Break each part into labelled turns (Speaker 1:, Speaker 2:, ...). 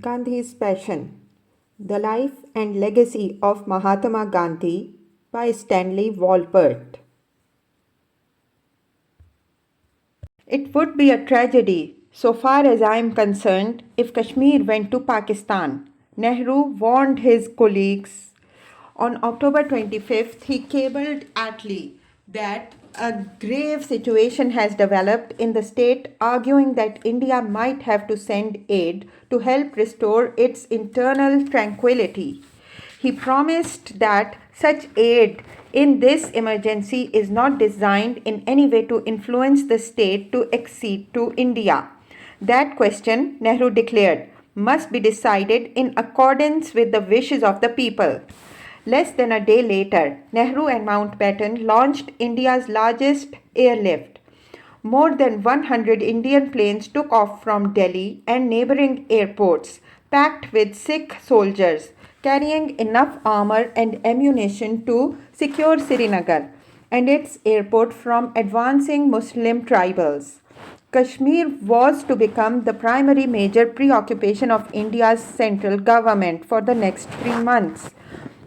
Speaker 1: Gandhi's Passion: The Life and Legacy of Mahatma Gandhi by Stanley Wolpert. It would be a tragedy, so far as I am concerned, if Kashmir went to Pakistan, Nehru warned his colleagues. On October 25th, he cabled Attlee that a grave situation has developed in the state, arguing that India might have to send aid to help restore its internal tranquility. He promised that such aid in this emergency is not designed in any way to influence the state to accede to India. That question, Nehru declared, must be decided in accordance with the wishes of the people. Less than a day later, Nehru and Mountbatten launched India's largest airlift. More than 100 Indian planes took off from Delhi and neighboring airports, packed with Sikh soldiers, carrying enough armor and ammunition to secure Srinagar and its airport from advancing Muslim tribals. Kashmir was to become the primary major preoccupation of India's central government for the next 3 months.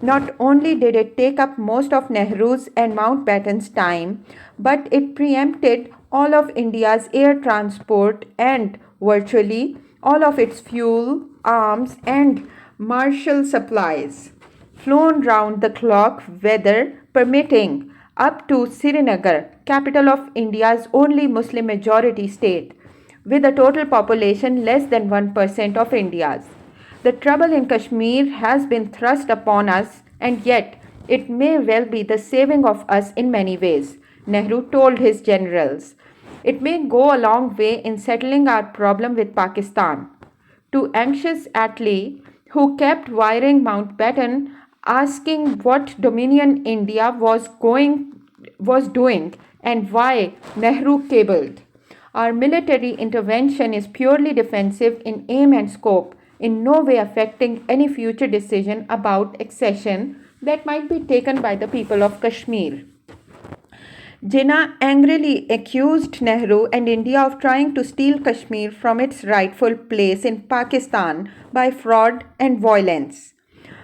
Speaker 1: Not only did it take up most of Nehru's and Mountbatten's time, but it preempted all of India's air transport and virtually all of its fuel, arms, and martial supplies, flown round the clock, weather permitting, up to Srinagar, capital of India's only Muslim majority state, with a total population less than 1% of India's. The trouble in Kashmir has been thrust upon us, and yet it may well be the saving of us in many ways, Nehru told his generals. It may go a long way in settling our problem with Pakistan. To anxious Attlee, who kept wiring Mountbatten asking what Dominion India was doing and why, Nehru cabled. Our military intervention is purely defensive in aim and scope, in no way affecting any future decision about accession that might be taken by the people of Kashmir. Jinnah angrily accused Nehru and India of trying to steal Kashmir from its rightful place in Pakistan by fraud and violence.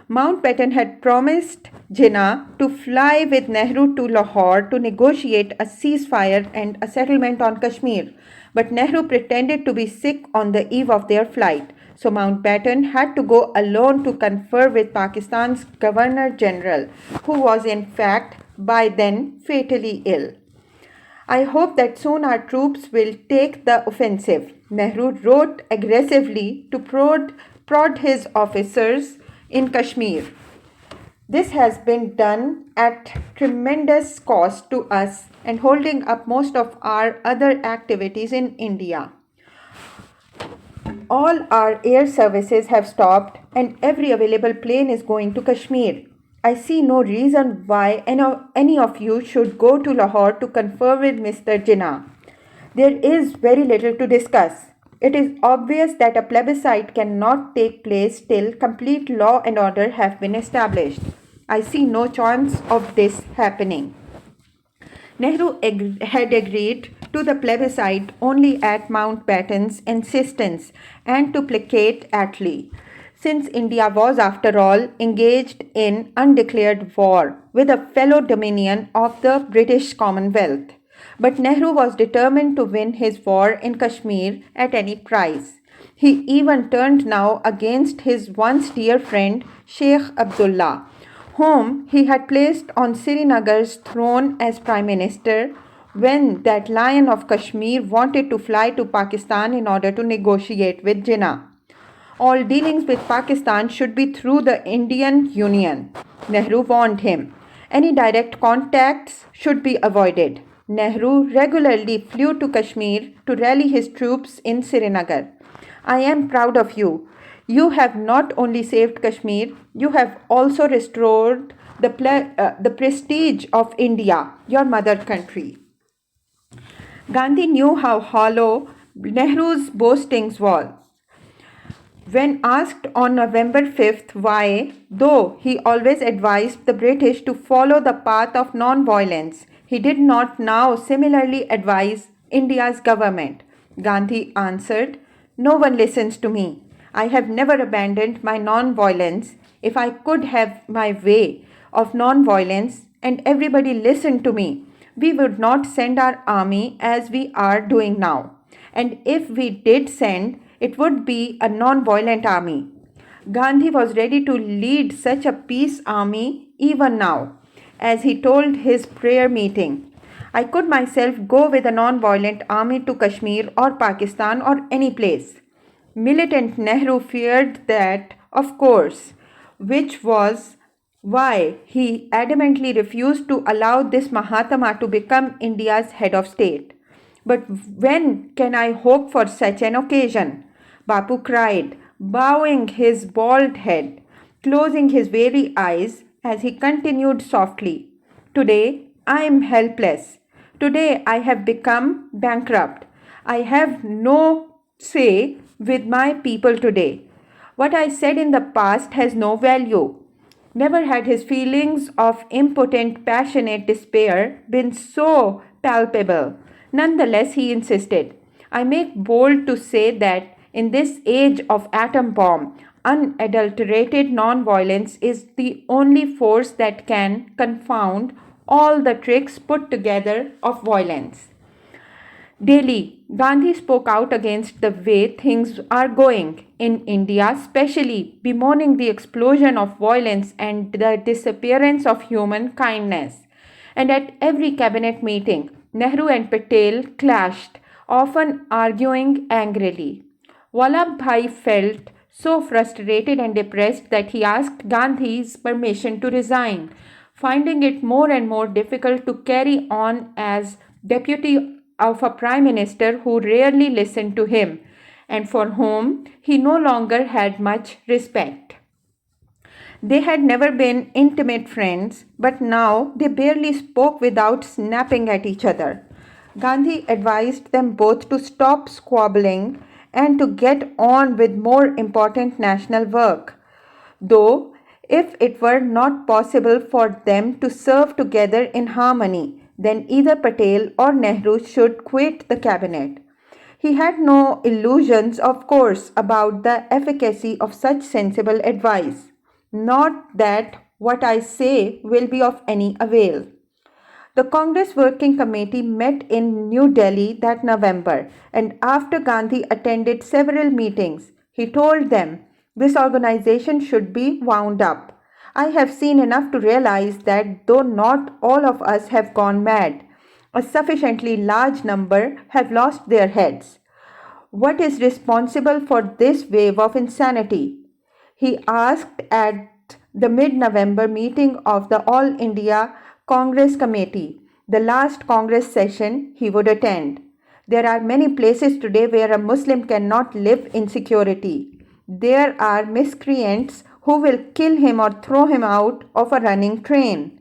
Speaker 1: Mountbatten had promised Jinnah to fly with Nehru to Lahore to negotiate a ceasefire and a settlement on Kashmir, but Nehru pretended to be sick on the eve of their flight, so Mountbatten had to go alone to confer with Pakistan's Governor General, who was in fact by then fatally ill. I hope that soon our troops will take the offensive, Nehru wrote aggressively to prod his officers in Kashmir. This has been done at tremendous cost to us and holding up most of our other activities in India. All our air services have stopped and every available plane is going to Kashmir. I see no reason why any of you should go to Lahore to confer with Mr. Jinnah. There is very little to discuss. It is obvious that a plebiscite cannot take place till complete law and order have been established. I see no chance of this happening. Nehru had agreed to the plebiscite only at Mountbatten's insistence and to placate Attlee, since India was, after all, engaged in undeclared war with a fellow dominion of the British Commonwealth. But Nehru was determined to win his war in Kashmir at any price. He even turned now against his once dear friend Sheikh Abdullah, whom he had placed on Srinagar's throne as Prime Minister when that lion of Kashmir wanted to fly to Pakistan in order to negotiate with Jinnah. All dealings with Pakistan should be through the Indian Union, Nehru warned him. Any direct contacts should be avoided. Nehru regularly flew to Kashmir to rally his troops in Srinagar. I am proud of you. You have not only saved Kashmir, you have also restored the prestige of India, your mother country. Gandhi knew how hollow Nehru's boastings was. When asked on November 5th why, though he always advised the British to follow the path of nonviolence, he did not now similarly advise India's government, Gandhi answered, "No one listens to me. I have never abandoned my non-violence. If I could have my way of non-violence and everybody listened to me, we would not send our army as we are doing now. And if we did send, it would be a non-violent army. Gandhi was ready to lead such a peace army even now, as he told his prayer meeting. I could myself go with a non-violent army to Kashmir or Pakistan or any place. Militant Nehru feared that, of course, which was why he adamantly refused to allow this Mahatma to become India's head of state. But when can I hope for such an occasion? Bapu cried, bowing his bald head, closing his weary eyes as he continued softly. Today I am helpless. Today I have become bankrupt. I have no say with my people today. What I said in the past has no value. Never had his feelings of impotent, passionate despair been so palpable. Nonetheless, he insisted, I make bold to say that in this age of atom bomb, unadulterated nonviolence is the only force that can confound all the tricks put together of violence. Daily, Gandhi spoke out against the way things are going in India, especially bemoaning the explosion of violence and the disappearance of human kindness. And at every cabinet meeting, Nehru and Patel clashed, often arguing angrily. Vallabhbhai felt so frustrated and depressed that he asked Gandhi's permission to resign, finding it more and more difficult to carry on as deputy of a prime minister who rarely listened to him and for whom he no longer had much respect. They had never been intimate friends, but now they barely spoke without snapping at each other. Gandhi advised them both to stop squabbling and to get on with more important national work. Though, if it were not possible for them to serve together in harmony, then either Patel or Nehru should quit the cabinet. He had no illusions, of course, about the efficacy of such sensible advice. Not that what I say will be of any avail. The Congress Working Committee met in New Delhi that November, and after Gandhi attended several meetings, he told them this organization should be wound up. I have seen enough to realize that though not all of us have gone mad, a sufficiently large number have lost their heads. What is responsible for this wave of insanity? He asked at the mid-November meeting of the All India Congress Committee, the last Congress session he would attend. There are many places today where a Muslim cannot live in security. There are miscreants who will kill him or throw him out of a running train.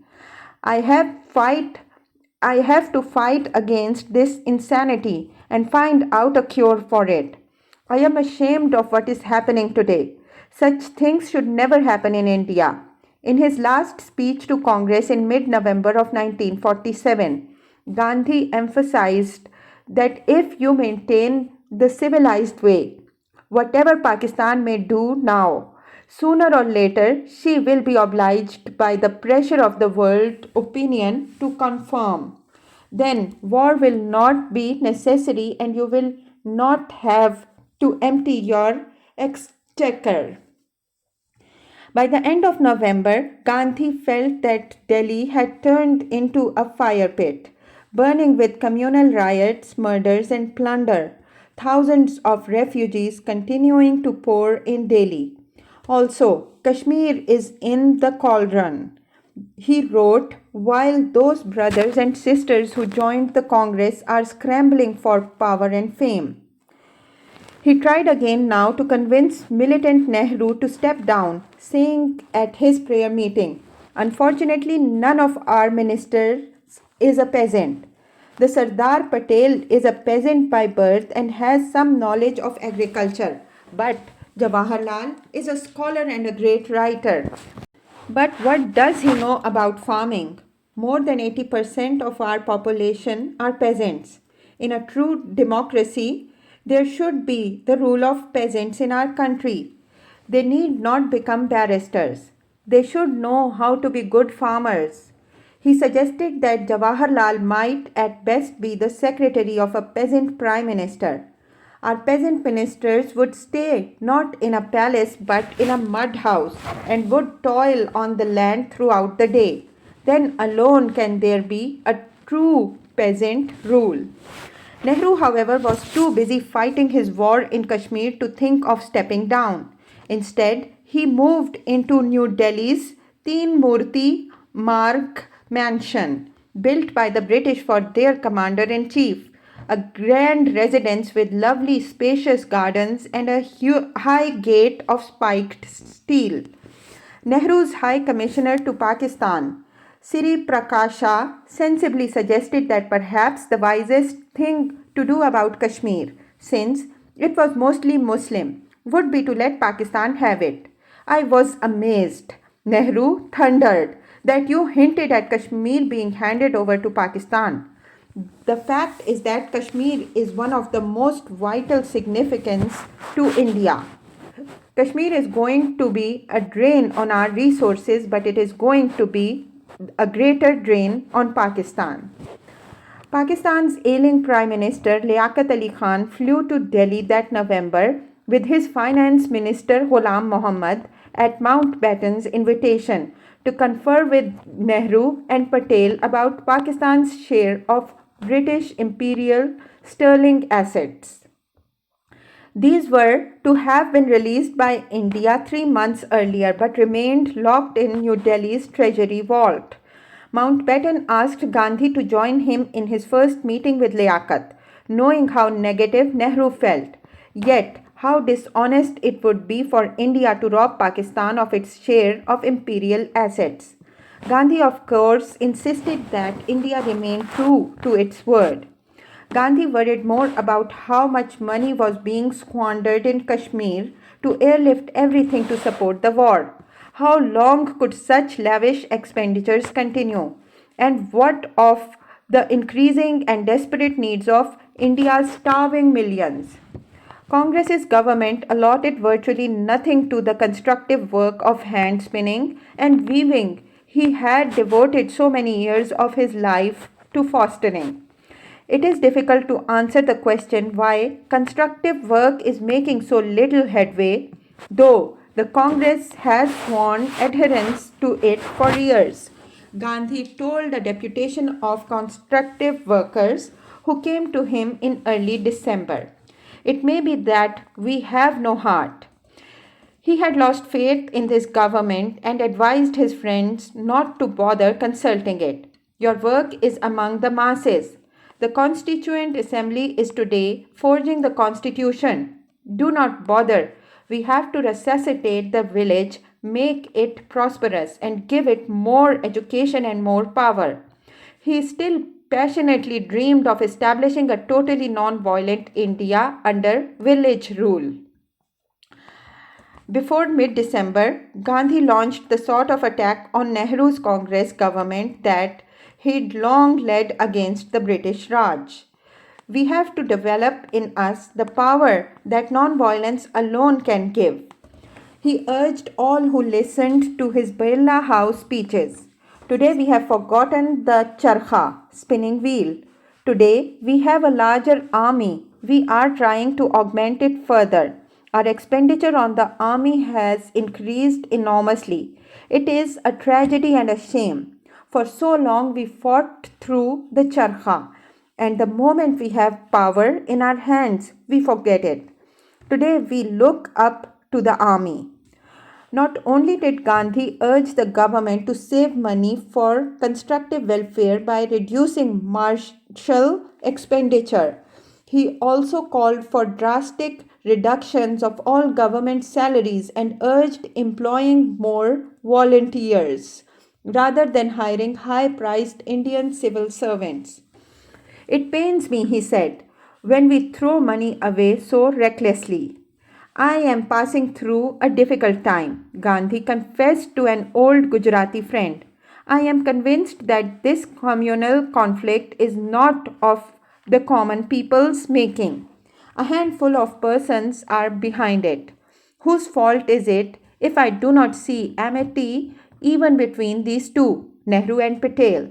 Speaker 1: I have fight I have to fight against this insanity and find out a cure for it. I am ashamed of what is happening today. Such things should never happen in India. In his last speech to Congress in mid November of 1947, Gandhi emphasized that if you maintain the civilized way, whatever Pakistan may do now, sooner or later she will be obliged by the pressure of the world opinion to conform. Then war will not be necessary and you will not have to empty your exchequer. By the end of November, Gandhi felt that Delhi had turned into a fire pit, burning with communal riots, murders, and plunder, thousands of refugees continuing to pour in Delhi. Also, Kashmir is in the cauldron. He wrote, while those brothers and sisters who joined the Congress are scrambling for power and fame. He tried again now to convince militant Nehru to step down, saying at his prayer meeting, unfortunately, none of our ministers is a peasant. The Sardar Patel is a peasant by birth and has some knowledge of agriculture, but Jawaharlal is a scholar and a great writer. But what does he know about farming? More than 80% of our population are peasants. In a true democracy, There should be the rule of peasants in our country. They need not become barristers. They should know how to be good farmers. He suggested that Jawaharlal might at best be the secretary of a peasant prime minister. Our peasant ministers would stay not in a palace but in a mud house and would toil on the land throughout the day. Then alone can there be a true peasant rule. Nehru, however, was too busy fighting his war in Kashmir to think of stepping down. Instead, he moved into New Delhi's Teen Murti Marg mansion, built by the British for their commander in chief, a grand residence with lovely spacious gardens and a high gate of spiked steel. Nehru's High Commissioner to Pakistan, Siri Prakasha, sensibly suggested that perhaps the wisest thing to do about Kashmir, since it was mostly Muslim, would be to let Pakistan have it. I was amazed. Nehru thundered that you hinted at Kashmir being handed over to Pakistan. The fact is that Kashmir is one of the most vital significance to India. Kashmir is going to be a drain on our resources, but it is going to be a greater drain on Pakistan. Pakistan's ailing Prime Minister Liaquat Ali Khan flew to Delhi that November with his Finance Minister Ghulam Muhammad at Mountbatten's invitation to confer with Nehru and Patel about Pakistan's share of British imperial sterling assets. These were to have been released by India 3 months earlier but remained locked in New Delhi's treasury vault. Mountbatten asked Gandhi to join him in his first meeting with Liaquat, knowing how negative Nehru felt. Yet, how dishonest it would be for India to rob Pakistan of its share of imperial assets. Gandhi, of course, insisted that India remain true to its word. Gandhi worried more about how much money was being squandered in Kashmir to airlift everything to support the war. How long could such lavish expenditures continue? And what of the increasing and desperate needs of India's starving millions? Congress's government allotted virtually nothing to the constructive work of hand spinning and weaving he had devoted so many years of his life to fostering. It is difficult to answer the question why constructive work is making so little headway, though the Congress has sworn adherence to it for years. Gandhi told a deputation of constructive workers who came to him in early December. It may be that we have no heart. He had lost faith in this government and advised his friends not to bother consulting it. Your work is among the masses. The Constituent Assembly is today forging the Constitution. Do not bother. We have to resuscitate the village, make it prosperous, and give it more education and more power. He still passionately dreamed of establishing a totally non-violent India under village rule. Before mid-December, Gandhi launched the sort of attack on Nehru's Congress government that he'd long led against the British Raj. We have to develop in us the power that non-violence alone can give. He urged all who listened to his Birla House speeches. Today we have forgotten the charkha, spinning wheel. Today we have a larger army. We are trying to augment it further. Our expenditure on the army has increased enormously. It is a tragedy and a shame. For so long we fought through the charkha, and the moment we have power in our hands, we forget it. Today we look up to the army. Not only did Gandhi urge the government to save money for constructive welfare by reducing martial expenditure, he also called for drastic reductions of all government salaries and urged employing more volunteers rather than hiring high-priced Indian civil servants. It pains me, he said, when we throw money away so recklessly. I am passing through a difficult time, Gandhi confessed to an old Gujarati friend. I am convinced that this communal conflict is not of the common people's making. A handful of persons are behind it. Whose fault is it if I do not see amity even between these two, Nehru and Patel?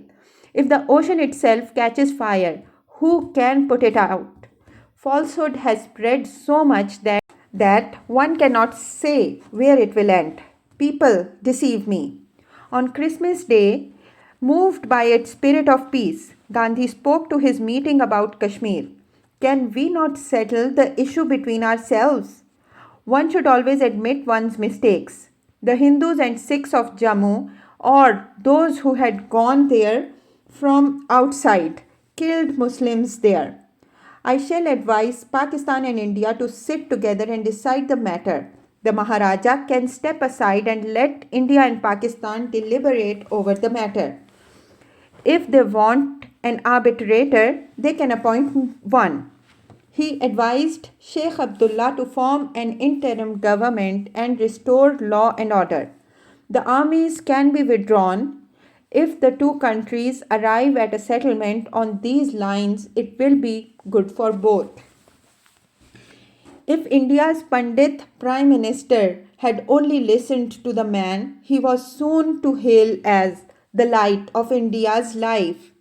Speaker 1: If the ocean itself catches fire, who can put it out? Falsehood has spread so much that one cannot say where it will end. People deceive me. On Christmas Day, moved by its spirit of peace, Gandhi spoke to his meeting about Kashmir. Can we not settle the issue between ourselves? One should always admit one's mistakes. The Hindus and Sikhs of Jammu, or those who had gone there from outside, killed Muslims there. I shall advise Pakistan and India to sit together and decide the matter. The Maharaja can step aside and let India and Pakistan deliberate over the matter. If they want an arbitrator, they can appoint one. He advised Sheikh Abdullah to form an interim government and restore law and order. The armies can be withdrawn. If the two countries arrive at a settlement on these lines, it will be good for both. If India's Pandit Prime Minister had only listened to the man he was soon to hail as the light of India's life,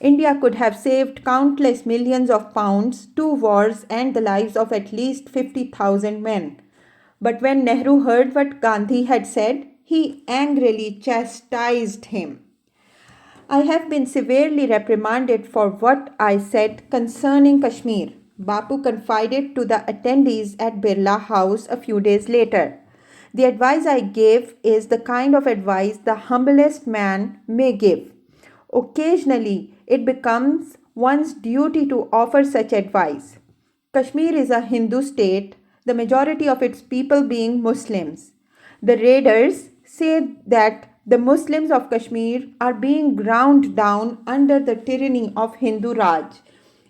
Speaker 1: India could have saved countless millions of pounds, two wars, and the lives of at least 50,000 men. But when Nehru heard what Gandhi had said, he angrily chastised him. I have been severely reprimanded for what I said concerning Kashmir, Bapu confided to the attendees at Birla House a few days later. The advice I gave is the kind of advice the humblest man may give. Occasionally, it becomes one's duty to offer such advice. Kashmir is a Hindu state, the majority of its people being Muslims. The raiders say that the Muslims of Kashmir are being ground down under the tyranny of Hindu Raj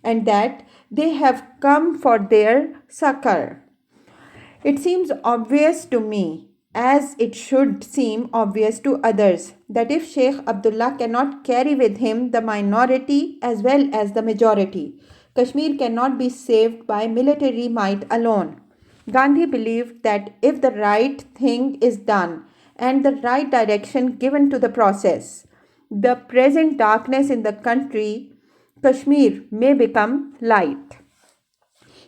Speaker 1: and that they have come for their succor. It seems obvious to me, as it should seem obvious to others, that if Sheikh Abdullah cannot carry with him the minority as well as the majority, Kashmir cannot be saved by military might alone. Gandhi believed that if the right thing is done and the right direction given to the process, the present darkness in the country, Kashmir, may become light.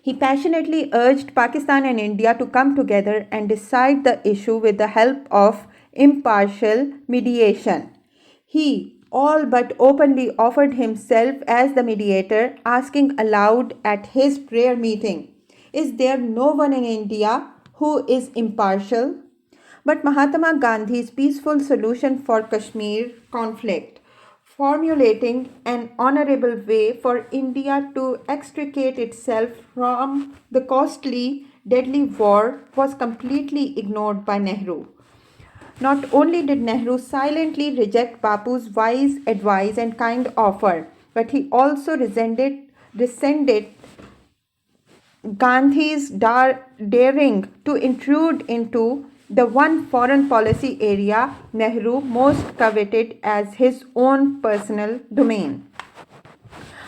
Speaker 1: He passionately urged Pakistan and India to come together and decide the issue with the help of impartial mediation. He all but openly offered himself as the mediator, asking aloud at his prayer meeting, "Is there no one in India who is impartial?" But Mahatma Gandhi's peaceful solution for Kashmir conflict, formulating an honorable way for India to extricate itself from the costly, deadly war, was completely ignored by Nehru. Not only did Nehru silently reject Bapu's wise advice and kind offer, but he also resented Gandhi's daring to intrude into the one foreign policy area Nehru most coveted as his own personal domain.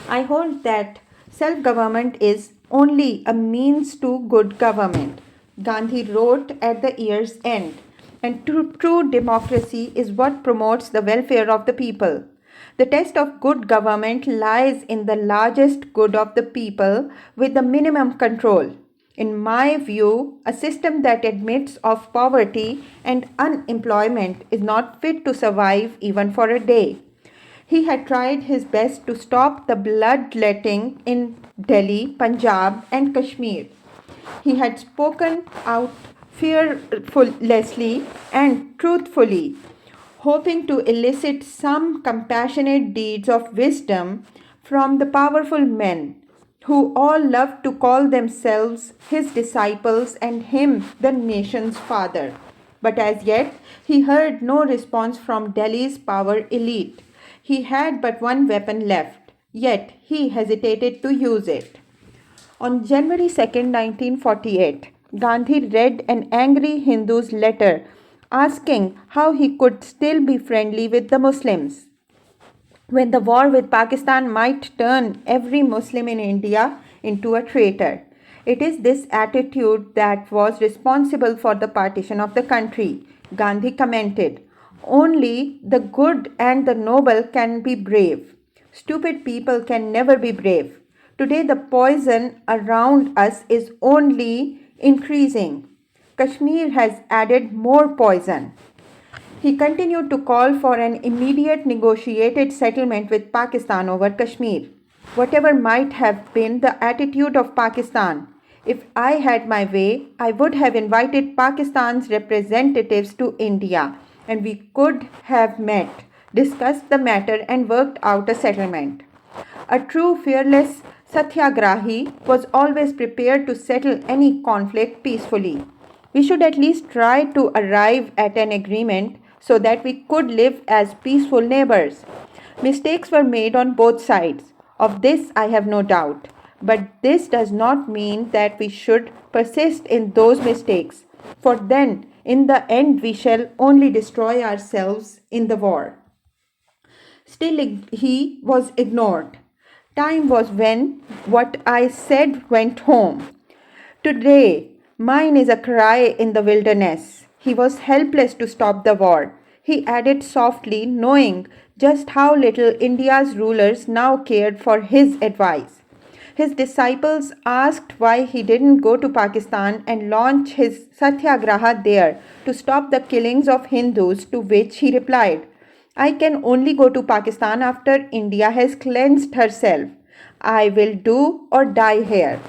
Speaker 1: I hold that self-government is only a means to good government, Gandhi wrote at the year's end, and true democracy is what promotes the welfare of the people. The test of good government lies in the largest good of the people with the minimum control. In my view, a system that admits of poverty and unemployment is not fit to survive even for a day. He had tried his best to stop the bloodletting in Delhi, Punjab, and Kashmir. He had spoken out fearlessly and truthfully, hoping to elicit some compassionate deeds of wisdom from the powerful men who all loved to call themselves his disciples and him the nation's father. But as yet, he heard no response from Delhi's power elite. He had but one weapon left, yet he hesitated to use it. On January 2nd, 1948, Gandhi read an angry Hindu's letter asking how he could still be friendly with the Muslims when the war with Pakistan might turn every Muslim in India into a traitor. It is this attitude that was responsible for the partition of the country, Gandhi commented. Only the good and the noble can be brave. Stupid people can never be brave. Today, the poison around us is only increasing. Kashmir has added more poison. He continued to call for an immediate negotiated settlement with Pakistan over Kashmir. Whatever might have been the attitude of Pakistan, if I had my way, I would have invited Pakistan's representatives to India and we could have met, discussed the matter, and worked out a settlement. A true fearless satyagrahi was always prepared to settle any conflict peacefully. We should at least try to arrive at an agreement so that we could live as peaceful neighbors. Mistakes were made on both sides. Of this I have no doubt. But this does not mean that we should persist in those mistakes, for then, in the end, we shall only destroy ourselves in the war. Still, he was ignored. Time was when what I said went home. Today, mine is a cry in the wilderness. He was helpless to stop the war. He added softly, knowing just how little India's rulers now cared for his advice. His disciples asked why he didn't go to Pakistan and launch his satyagraha there to stop the killings of Hindus, to which he replied, I can only go to Pakistan after India has cleansed herself. I will do or die here.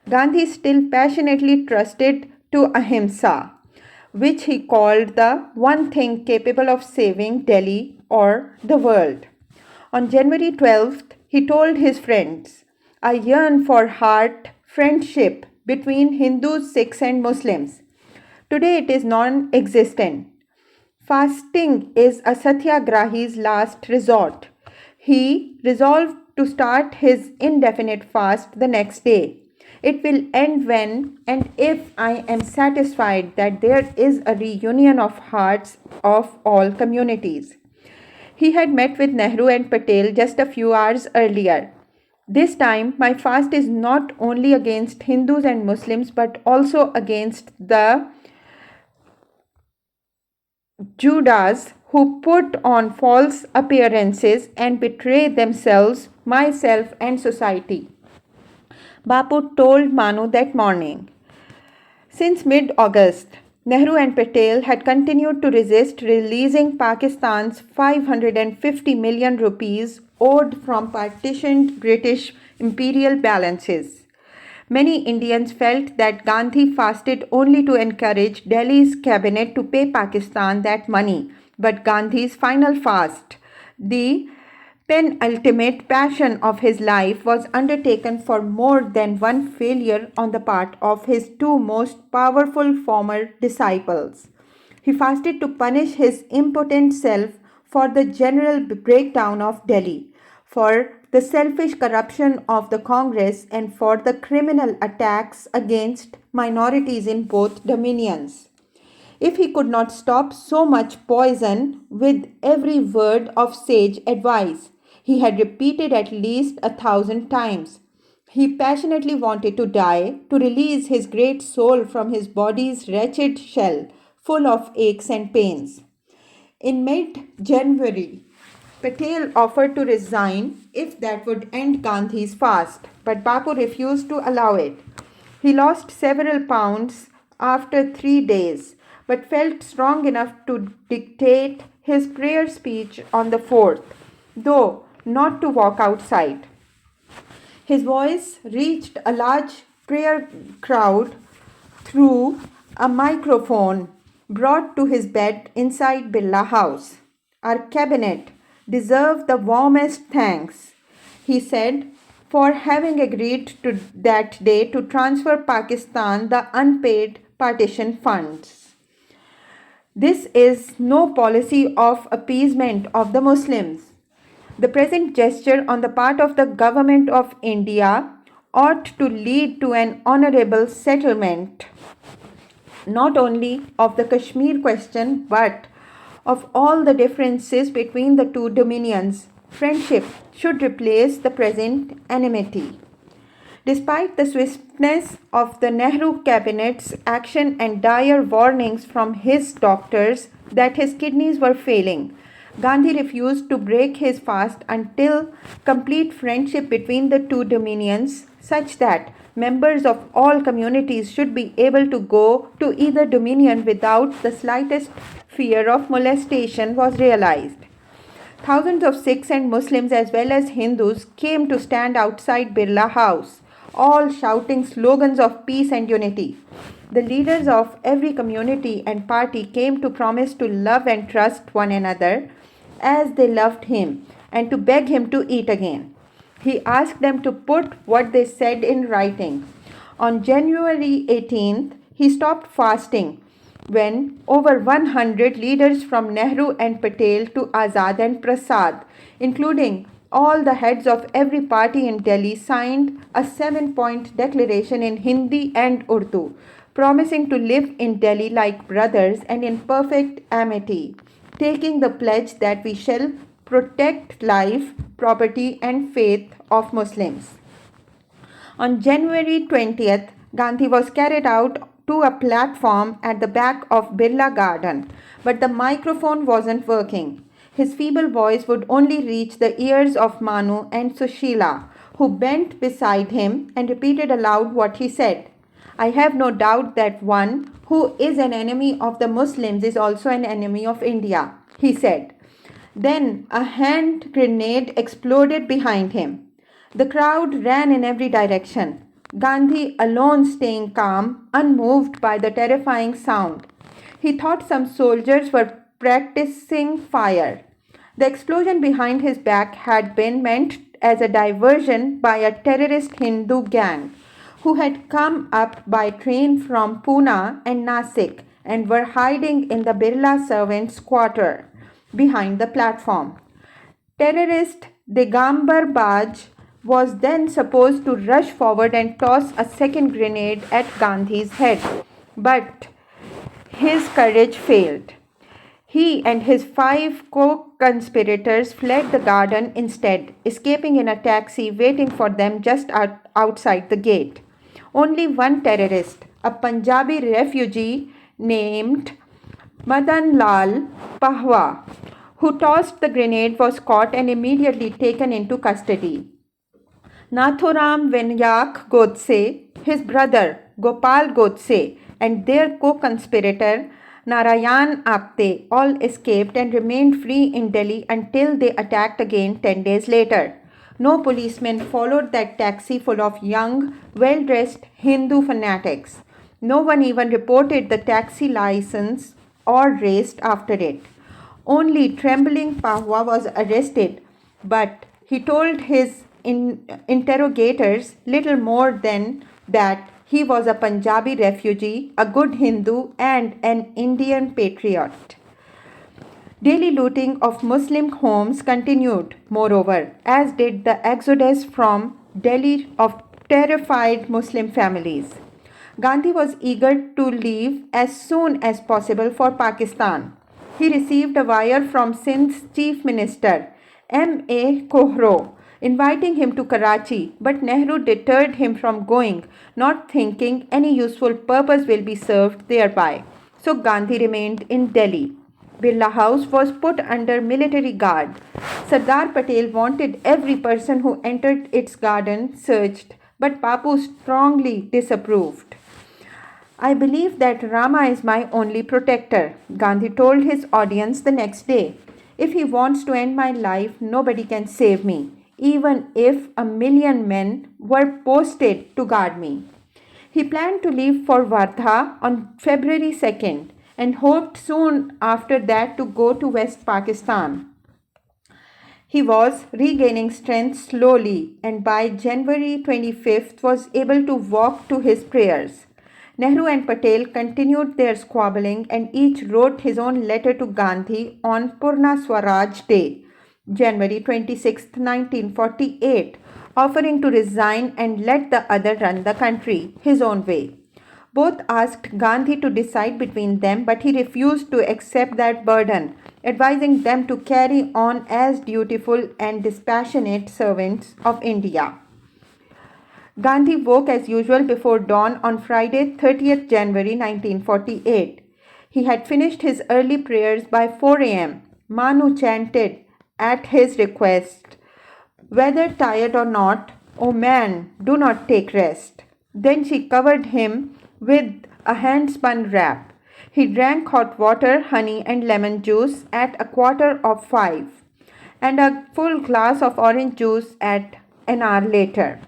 Speaker 1: Gandhi still passionately trusted to ahimsa, which he called the one thing capable of saving Delhi or the world. On January 12th, he told his friends, I yearn for heart friendship between Hindus, Sikhs, and Muslims. Today it is non existent. Fasting is a satyagrahi's last resort. He resolved to start his indefinite fast the next day. It will end when and if I am satisfied that there is a reunion of hearts of all communities. He had met with Nehru and Patel just a few hours earlier. This time, my fast is not only against Hindus and Muslims but also against the Judas who put on false appearances and betray themselves, myself, and society. Bapu told Manu that morning. Since mid-August, Nehru and Patel had continued to resist releasing Pakistan's 550 million rupees owed from partitioned British imperial balances. Many Indians felt that Gandhi fasted only to encourage Delhi's cabinet to pay Pakistan that money, but Gandhi's final fast, the penultimate passion of his life, was undertaken for more than one failure on the part of his two most powerful former disciples. He fasted to punish his impotent self for the general breakdown of Delhi, for the selfish corruption of the Congress, and for the criminal attacks against minorities in both dominions. If he could not stop so much poison with every word of sage advice, he had repeated at least 1,000 times. He passionately wanted to die, to release his great soul from his body's wretched shell, full of aches and pains. In mid-January, Patel offered to resign if that would end Gandhi's fast, but Bapu refused to allow it. He lost several pounds after 3 days, but felt strong enough to dictate his prayer speech on the 4th, though not to walk outside. His voice reached a large prayer crowd through a microphone brought to his bed inside Birla House. Our cabinet deserve the warmest thanks, he said, for having agreed to that day to transfer Pakistan the unpaid partition funds. This is no policy of appeasement of the Muslims. The present gesture on the part of the government of India ought to lead to an honorable settlement, not only of the Kashmir question but of all the differences between the two dominions. Friendship should replace the present enmity. Despite the swiftness of the Nehru cabinet's action and dire warnings from his doctors that his kidneys were failing, Gandhi refused to break his fast until complete friendship between the two dominions, such that members of all communities should be able to go to either dominion without the slightest fear of molestation, was realized. Thousands of Sikhs and Muslims as well as Hindus came to stand outside Birla House, all shouting slogans of peace and unity. The leaders of every community and party came to promise to love and trust one another as they loved him and to beg him to eat again. He asked them to put what they said in writing. On January 18th, he stopped fasting when over 100 leaders from Nehru and Patel to Azad and Prasad, including all the heads of every party in Delhi, signed a 7-point declaration in Hindi and Urdu, promising to live in Delhi like brothers and in perfect amity, taking the pledge that we shall protect life, property, and faith of Muslims. On January 20th, Gandhi was carried out to a platform at the back of Birla Garden, but the microphone wasn't working. His feeble voice would only reach the ears of Manu and Sushila, who bent beside him and repeated aloud what he said. I have no doubt that one who is an enemy of the Muslims is also an enemy of India, he said. Then a hand grenade exploded behind him. The crowd ran in every direction, Gandhi alone staying calm, unmoved by the terrifying sound. He thought some soldiers were practicing fire. The explosion behind his back had been meant as a diversion by a terrorist Hindu gang who had come up by train from Pune and Nasik and were hiding in the Birla servants' quarter behind the platform. Terrorist Digambar Baj was then supposed to rush forward and toss a second grenade at Gandhi's head, but his courage failed. He and his 5 co-conspirators fled the garden instead, escaping in a taxi waiting for them just outside the gate. Only one terrorist, a Punjabi refugee named Madan Lal Pahwa, who tossed the grenade, was caught and immediately taken into custody. Nathuram Vinayak Godse, his brother Gopal Godse, and their co-conspirator Narayan Apte all escaped and remained free in Delhi until they attacked again 10 days later. No policemen followed that taxi full of young, well-dressed Hindu fanatics. No one even reported the taxi license or raced after it. Only trembling Pahwa was arrested, but he told his interrogators little more than that he was a Punjabi refugee, a good Hindu, and an Indian patriot. Daily looting of Muslim homes continued, moreover, as did the exodus from Delhi of terrified Muslim families. Gandhi was eager to leave as soon as possible for Pakistan. He received a wire from Sindh's Chief Minister, M.A. Kohro, inviting him to Karachi, but Nehru deterred him from going, not thinking any useful purpose will be served thereby. So Gandhi remained in Delhi. Birla House was put under military guard. Sardar Patel wanted every person who entered its garden searched, but Bapu strongly disapproved. I believe that Rama is my only protector, Gandhi told his audience the next day. If he wants to end my life, nobody can save me, even if 1,000,000 men were posted to guard me. He planned to leave for Wardha on February 2nd and hoped soon after that to go to West Pakistan. He was regaining strength slowly and by January 25th was able to walk to his prayers. Nehru and Patel continued their squabbling and each wrote his own letter to Gandhi on Purna Swaraj Day, January 26, 1948, offering to resign and let the other run the country his own way. Both asked Gandhi to decide between them, but he refused to accept that burden, advising them to carry on as dutiful and dispassionate servants of India. Gandhi woke as usual before dawn on Friday, 30th January 1948. He had finished his early prayers by 4 a.m. Manu chanted at his request, "Whether tired or not, O man, do not take rest." Then she covered him with a hand-spun wrap. He drank hot water, honey, and lemon juice at 4:45, and a full glass of orange juice at an hour later.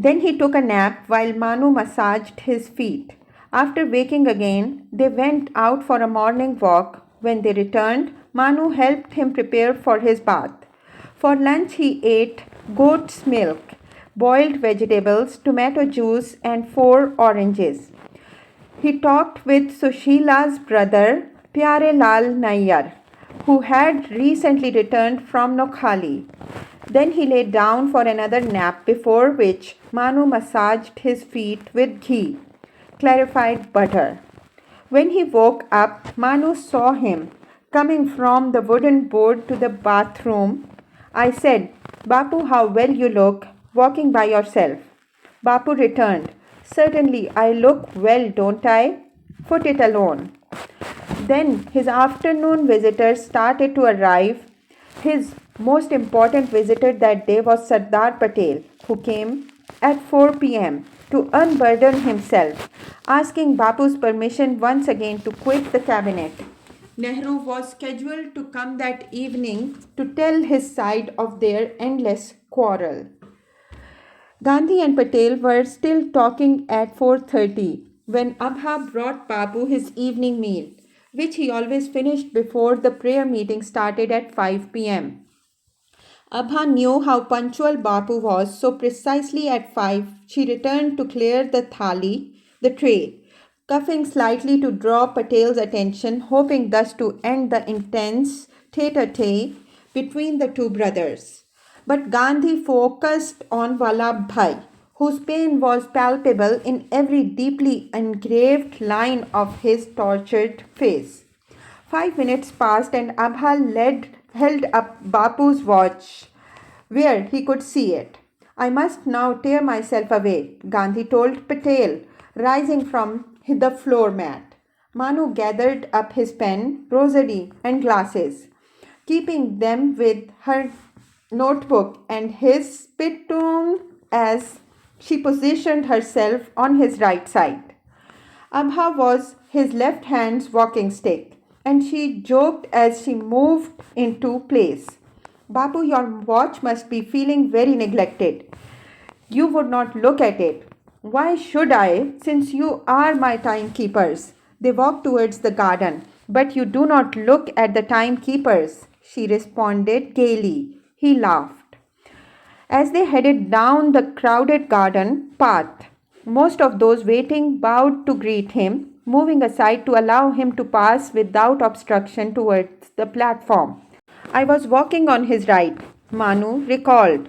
Speaker 1: Then he took a nap while Manu massaged his feet. After waking again, they went out for a morning walk. When they returned, Manu helped him prepare for his bath. For lunch, he ate goat's milk, boiled vegetables, tomato juice, and 4 oranges. He talked with Sushila's brother, Pyare Lal Nayyar, who had recently returned from Nokhali. Then he lay down for another nap, before which Manu massaged his feet with ghee, clarified butter. When he woke up, Manu saw him coming from the wooden board to the bathroom. I said, "Bapu, how well you look, walking by yourself." Bapu returned, "Certainly I look well, don't I? Put it alone." Then his afternoon visitors started to arrive. His most important visitor that day was Sardar Patel, who came at 4 p.m. to unburden himself, asking Bapu's permission once again to quit the cabinet. Nehru was scheduled to come that evening to tell his side of their endless quarrel. Gandhi and Patel were still talking at 4:30 when Abha brought Bapu his evening meal, which he always finished before the prayer meeting started at 5 p.m. Abha knew how punctual Bapu was, so precisely at 5 she returned to clear the tray, coughing slightly to draw Patel's attention, hoping thus to end the intense tete-a-tete between the two brothers. But Gandhi focused on Vallabhbhai, whose pain was palpable in every deeply engraved line of his tortured face. 5 minutes passed and Abha held up Bapu's watch where he could see it. "I must now tear myself away," Gandhi told Patel, rising from the floor mat. Manu gathered up his pen, rosary, and glasses, keeping them with her notebook and his spittoon as she positioned herself on his right side. Abha was his left hand's walking stick, and she joked as she moved into place. "Bapu, your watch must be feeling very neglected. You would not look at it." "Why should I, since you are my timekeepers?" They walked towards the garden. "But you do not look at the timekeepers," she responded gaily. He laughed. As they headed down the crowded garden path, most of those waiting bowed to greet him, moving aside to allow him to pass without obstruction towards the platform. "I was walking on his right," Manu recalled.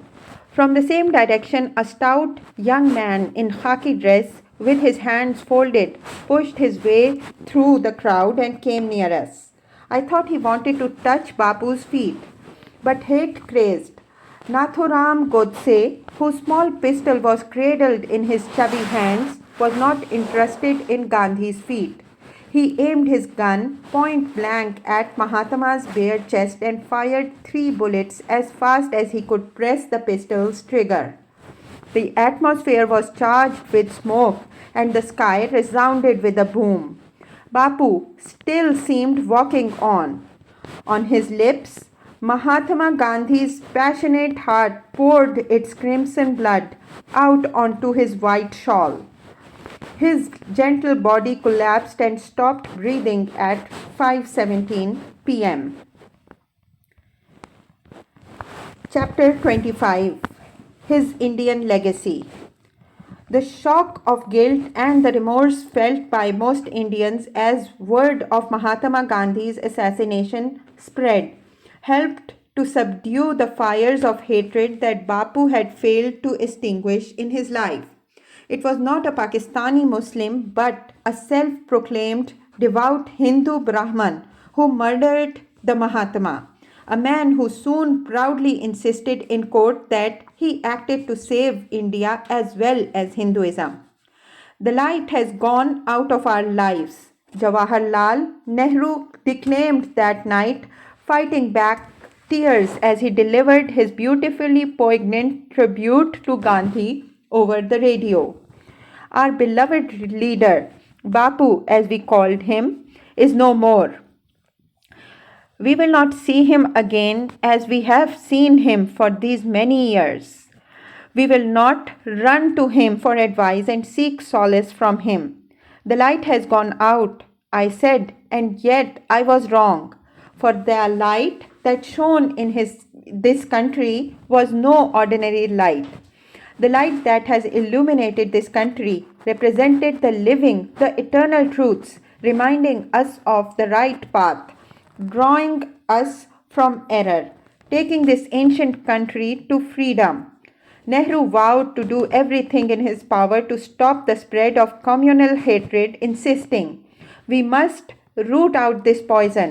Speaker 1: From the same direction, a stout young man in khaki dress with his hands folded pushed his way through the crowd and came near us. I thought he wanted to touch Bapu's feet, but hate-crazed Nathuram Godse, whose small pistol was cradled in his chubby hands, was not interested in Gandhi's feet. He aimed his gun point blank at Mahatma's bare chest and fired 3 bullets as fast as he could press the pistol's trigger. The atmosphere was charged with smoke and the sky resounded with a boom. Bapu still seemed walking on. On his lips, Mahatma Gandhi's passionate heart poured its crimson blood out onto his white shawl. His gentle body collapsed and stopped breathing at 5:17 p.m. Chapter 25. His Indian Legacy. The shock of guilt and the remorse felt by most Indians as word of Mahatma Gandhi's assassination spread helped to subdue the fires of hatred that Bapu had failed to extinguish in his life. It was not a Pakistani Muslim but a self-proclaimed devout Hindu Brahman who murdered the Mahatma, a man who soon proudly insisted in court that he acted to save India as well as Hinduism. The light has gone out of our lives. Jawaharlal Nehru declaimed that night, fighting back tears as he delivered his beautifully poignant tribute to Gandhi over the radio. Our beloved leader, Bapu as we called him, is no more. We will not see him again as we have seen him for these many years. We will not run to him for advice and seek solace from him. The light has gone out, I said, and yet I was wrong. For the light that shone in this country was no ordinary light. The light that has illuminated this country represented the living, the eternal truths, reminding us of the right path, drawing us from error, taking this ancient country to freedom. Nehru vowed to do everything in his power to stop the spread of communal hatred, insisting, "We must root out this poison.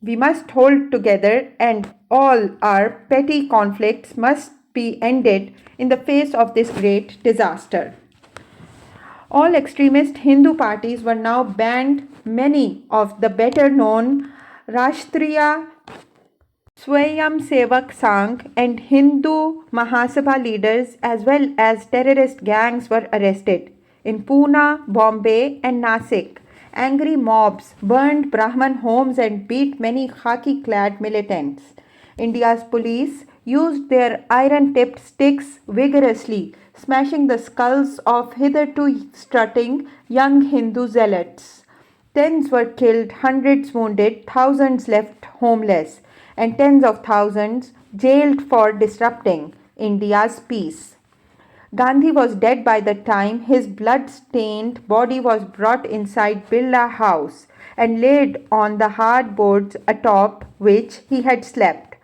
Speaker 1: We must hold together, and all our petty conflicts must be ended in the face of this great disaster." All extremist Hindu parties were now banned. Many of the better known Rashtriya Swayamsevak Sangh and Hindu Mahasabha leaders as well as terrorist gangs were arrested. In Pune, Bombay and Nasik, angry mobs burned Brahman homes and beat many khaki-clad militants. India's police used their iron-tipped sticks vigorously, smashing the skulls of hitherto strutting young Hindu zealots. Tens were killed, hundreds wounded, thousands left homeless, and tens of thousands jailed for disrupting India's peace. Gandhi was dead by the time his blood-stained body was brought inside Birla House and laid on the hard boards atop which he had slept.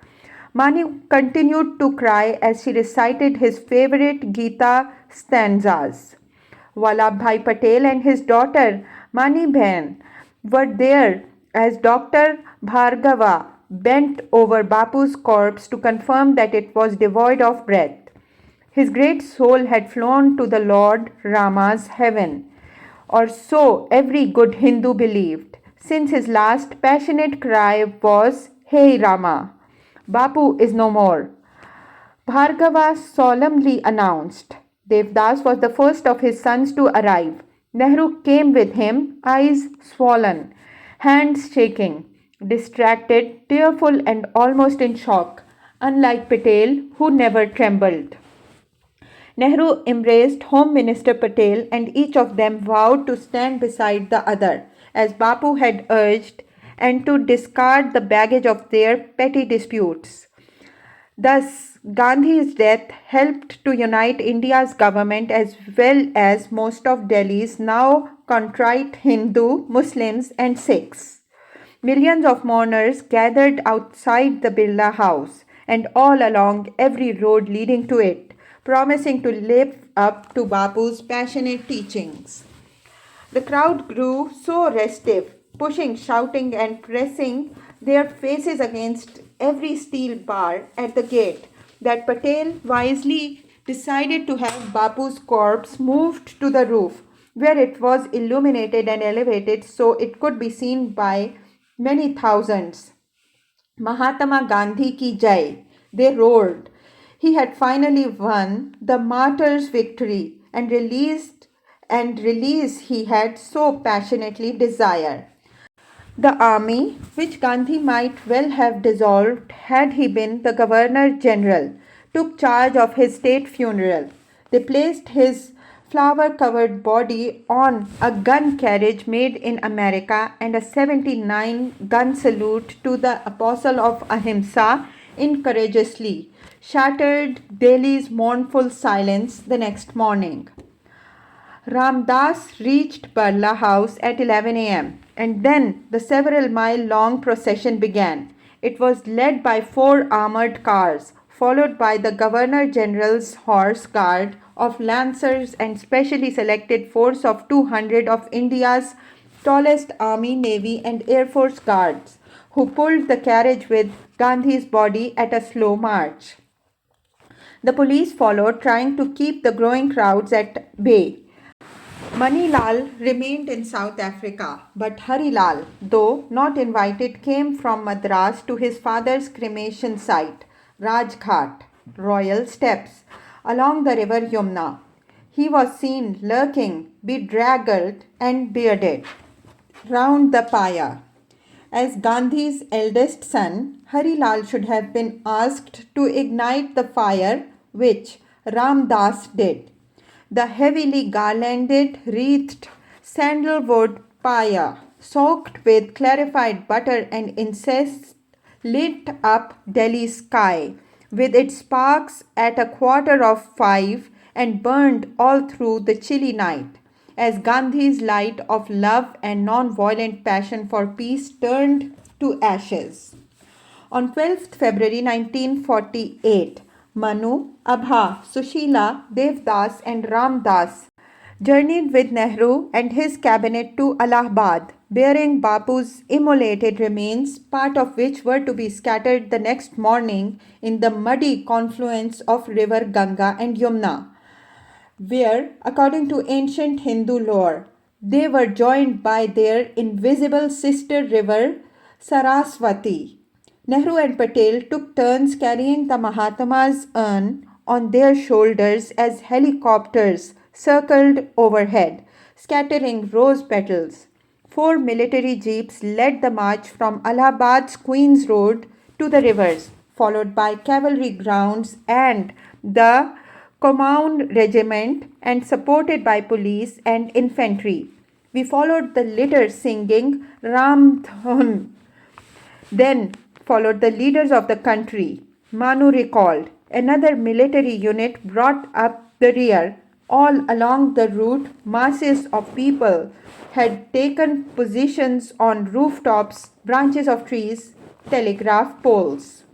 Speaker 1: Mani continued to cry as she recited his favorite Gita stanzas. Vallabhbhai Patel and his daughter Mani Bhen were there as Dr. Bhargava bent over Bapu's corpse to confirm that it was devoid of breath. His great soul had flown to the Lord Rama's heaven, or so every good Hindu believed, since his last passionate cry was, "Hey Rama, Bapu is no more." Bhargava solemnly announced. Devdas was the first of his sons to arrive. Nehru came with him, eyes swollen, hands shaking, distracted, tearful, and almost in shock, unlike Patel, who never trembled. Nehru embraced Home Minister Patel, and each of them vowed to stand beside the other, as Bapu had urged, and to discard the baggage of their petty disputes. Thus, Gandhi's death helped to unite India's government as well as most of Delhi's now contrite Hindu, Muslims, and Sikhs. Millions of mourners gathered outside the Birla House and all along every road leading to it, promising to live up to Bapu's passionate teachings. The crowd grew so restive, pushing, shouting, and pressing their faces against every steel bar at the gate, that Patel wisely decided to have Bapu's corpse moved to the roof, where it was illuminated and elevated so it could be seen by many thousands. "Mahatma Gandhi ki jai," they roared. He had finally won the martyr's victory and release he had so passionately desired. The army, which Gandhi might well have dissolved had he been the Governor General, took charge of his state funeral. They placed his flower-covered body on a gun carriage made in America and a 79-gun salute to the apostle of Ahimsa incourageously shattered Delhi's mournful silence the next morning. Ramdas reached Birla House at 11 a.m. and then the several-mile-long procession began. It was led by 4 armored cars, followed by the Governor-General's horse guard of lancers and specially selected force of 200 of India's tallest Army, Navy and Air Force guards, who pulled the carriage with Gandhi's body at a slow march. The police followed, trying to keep the growing crowds at bay. Manilal remained in South Africa, but Harilal, though not invited, came from Madras to his father's cremation site, Rajghat, Royal Steps, along the river Yamuna. He was seen lurking, bedraggled and bearded, round the pyre. As Gandhi's eldest son, Harilal should have been asked to ignite the fire, which Ram Das did. The heavily garlanded, wreathed sandalwood pyre, soaked with clarified butter and incense, lit up Delhi's sky with its sparks at 4:45 and burned all through the chilly night as Gandhi's light of love and non-violent passion for peace turned to ashes. On 12th February 1948, Manu, Abha, Sushila, Devdas and Ramdas journeyed with Nehru and his cabinet to Allahabad, bearing Bapu's immolated remains, part of which were to be scattered the next morning in the muddy confluence of river Ganga and Yamuna, where, according to ancient Hindu lore, they were joined by their invisible sister river Saraswati. Nehru and Patel took turns carrying the Mahatma's urn on their shoulders as helicopters circled overhead, scattering rose petals. 4 military jeeps led the march from Allahabad's Queen's Road to the rivers, followed by cavalry grounds and the Command Regiment and supported by police and infantry. We followed the litter singing Ram Dhun. Then followed the leaders of the country. Manu recalled. Another military unit brought up the rear. All along the route, masses of people had taken positions on rooftops, branches of trees, telegraph poles.